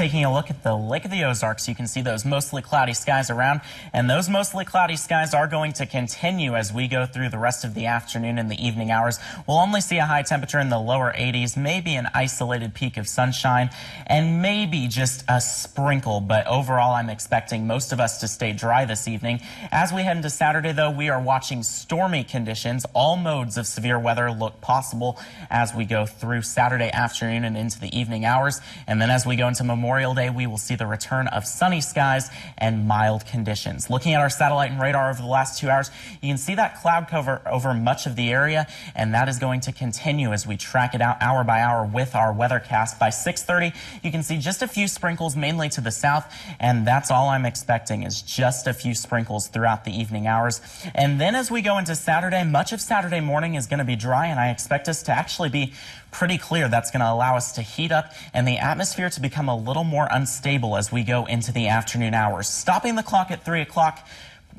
taking a look at the Lake of the Ozarks, you can see those mostly cloudy skies around, and those mostly cloudy skies are going to continue as we go through the rest of the afternoon and the evening hours. We'll only see a high temperature in the lower 80s, maybe an isolated peak of sunshine, and maybe just a sprinkle, but overall I'm expecting most of us to stay dry this evening. As we head into Saturday, though, we are watching stormy conditions. All modes of severe weather look possible as we go through Saturday afternoon and into the evening hours. And then as we go into Memorial Day, we will see the return of sunny skies and mild conditions. Looking at our satellite and radar over the last 2 hours, you can see that cloud cover over much of the area, and that is going to continue as we track it out hour by hour with our weathercast. By 6:30, you can see just a few sprinkles mainly to the south, and that's all I'm expecting is just a few sprinkles throughout the evening hours. And then as we go into Saturday, much of Saturday morning is going to be dry, and I expect us to actually be pretty clear. That's going to allow us to heat up and the atmosphere to become a little more unstable as we go into the afternoon hours. Stopping the clock at 3 o'clock,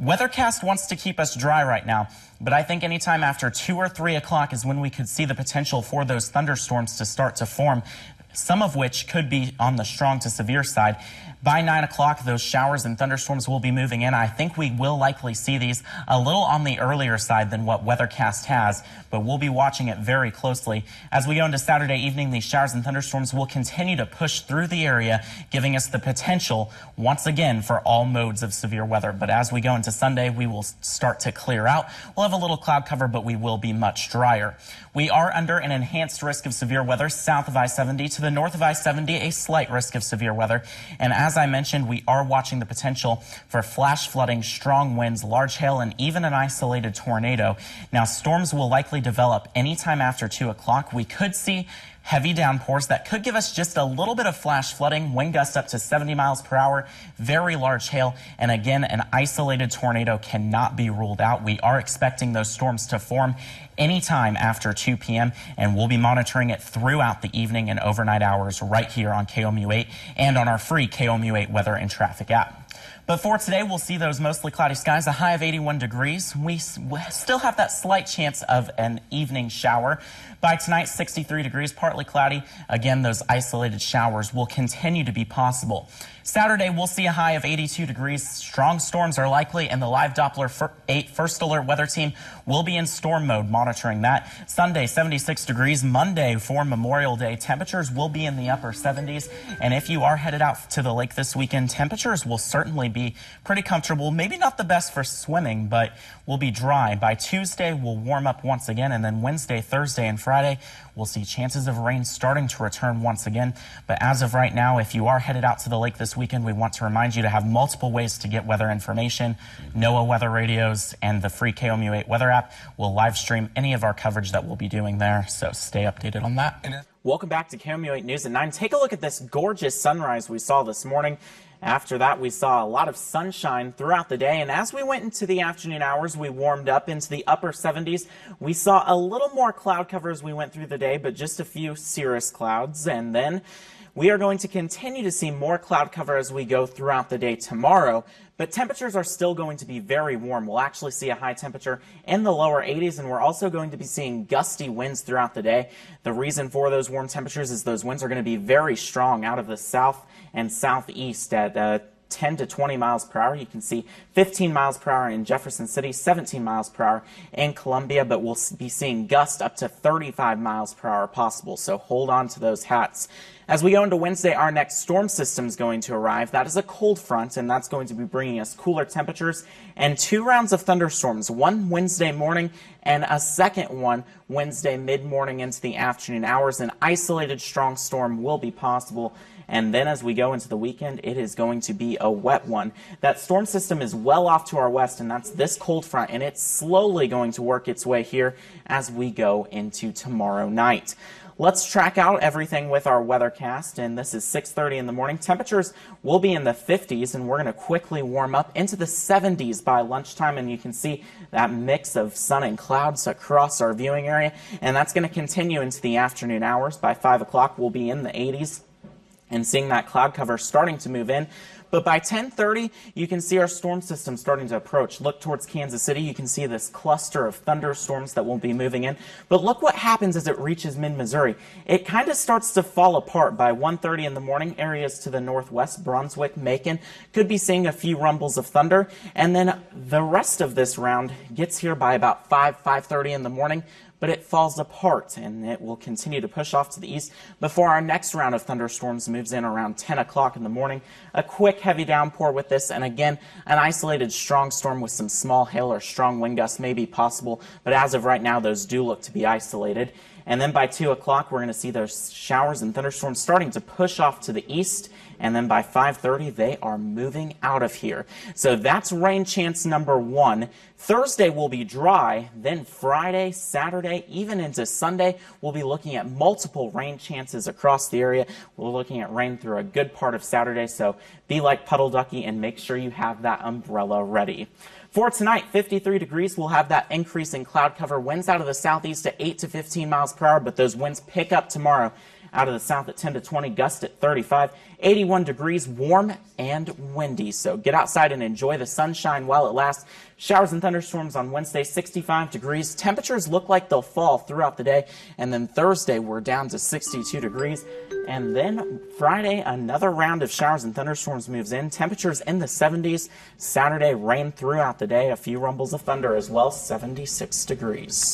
Weathercast wants to keep us dry right now, but I think anytime after 2 or 3 o'clock is when we could see the potential for those thunderstorms to start to form, some of which could be on the strong to severe side. By 9 o'clock, those showers and thunderstorms will be moving in. I think we will likely see these a little on the earlier side than what Weathercast has, but we'll be watching it very closely. As we go into Saturday evening, these showers and thunderstorms will continue to push through the area, giving us the potential, once again, for all modes of severe weather. But as we go into Sunday, we will start to clear out. We'll have a little cloud cover, but we will be much drier. We are under an enhanced risk of severe weather south of I-70. To the north of I-70, a slight risk of severe weather. And as I mentioned, we are watching the potential for flash flooding, strong winds, large hail, and even an isolated tornado. Now, storms will likely develop anytime after 2 o'clock. We could see heavy downpours that could give us just a little bit of flash flooding, wind gusts up to 70 miles per hour, very large hail, and again, an isolated tornado cannot be ruled out. We are expecting those storms to form anytime after 2 p.m., and we'll be monitoring it throughout the evening and overnight hours right here on KOMU 8 and on our free KOMU 8 weather and traffic app. But for today, we'll see those mostly cloudy skies, a high of 81 degrees. We still have that slight chance of an evening shower. By tonight, 63 degrees, partly cloudy. Again, those isolated showers will continue to be possible. Saturday, we'll see a high of 82 degrees. Strong storms are likely, and the live Doppler 8 First Alert weather team will be in storm mode monitoring that. Sunday, 76 degrees. Monday, for Memorial Day, temperatures will be in the upper 70s. And if you are headed out to the lake this weekend, temperatures will certainly be pretty comfortable. Maybe not the best for swimming, but will be dry. By Tuesday, we'll warm up once again, and then Wednesday, Thursday, and Friday, we'll see chances of rain starting to return once again. But as of right now, if you are headed out to the lake this weekend, we want to remind you to have multiple ways to get weather information. NOAA weather radios and the free KOMU 8 weather app will live stream any of our coverage that we'll be doing there, so stay updated on that. Welcome back to KOMU 8 News at 9. Take a look at this gorgeous sunrise we saw this morning. After that, we saw a lot of sunshine throughout the day, and as we went into the afternoon hours, we warmed up into the upper 70s. We saw a little more cloud cover as we went through the day, but just a few cirrus clouds, and then we are going to continue to see more cloud cover as we go throughout the day tomorrow, but temperatures are still going to be very warm. We'll actually see a high temperature in the lower 80s, and we're also going to be seeing gusty winds throughout the day. The reason for those warm temperatures is those winds are going to be very strong out of the south and southeast at 10 to 20 miles per hour. You can see 15 miles per hour in Jefferson City, 17 miles per hour in Columbia, but we'll be seeing gusts up to 35 miles per hour possible, so hold on to those hats. As we go into Wednesday, our next storm system is going to arrive. That is a cold front, and that's going to be bringing us cooler temperatures and 2 rounds of thunderstorms, one Wednesday morning and a second one Wednesday mid-morning into the afternoon hours. An isolated strong storm will be possible. And then as we go into the weekend, it is going to be a wet one. That storm system is well off to our west, and that's this cold front, and it's slowly going to work its way here as we go into tomorrow night. Let's track out everything with our weathercast, and this is 6:30 in the morning. Temperatures will be in the 50s, and we're going to quickly warm up into the 70s by lunchtime, and you can see that mix of sun and clouds across our viewing area, and that's going to continue into the afternoon hours. By 5 o'clock, we'll be in the 80s. and seeing that cloud cover starting to move in. But by 10:30, you can see our storm system starting to approach. Look towards Kansas City. You can see this cluster of thunderstorms that will be moving in. But look what happens as it reaches mid-Missouri. It kind of starts to fall apart by 1:30 in the morning. Areas to the northwest, Brunswick, Macon, could be seeing a few rumbles of thunder. And then the rest of this round gets here by about 5:30 in the morning. But it falls apart, and it will continue to push off to the east before our next round of thunderstorms moves in around 10 o'clock in the morning. A quick heavy downpour with this, and again, an isolated strong storm with some small hail or strong wind gusts may be possible, but as of right now, those do look to be isolated. And then by 2 o'clock, we're going to see those showers and thunderstorms starting to push off to the east. And then by 5:30, they are moving out of here. So that's rain chance number 1. Thursday will be dry. Then Friday, Saturday, even into Sunday, we'll be looking at multiple rain chances across the area. We're looking at rain through a good part of Saturday. So be like Puddle Ducky and make sure you have that umbrella ready. For tonight, 53 degrees. We'll have that increase in cloud cover. Winds out of the southeast at 8 to 15 miles per hour, but those winds pick up tomorrow. Out of the south at 10 to 20, gust at 35, 81 degrees, warm and windy. So get outside and enjoy the sunshine while it lasts. Showers and thunderstorms on Wednesday, 65 degrees. Temperatures look like they'll fall throughout the day. And then Thursday, we're down to 62 degrees. And then Friday, another round of showers and thunderstorms moves in. Temperatures in the 70s. Saturday, rain throughout the day. A few rumbles of thunder as well, 76 degrees.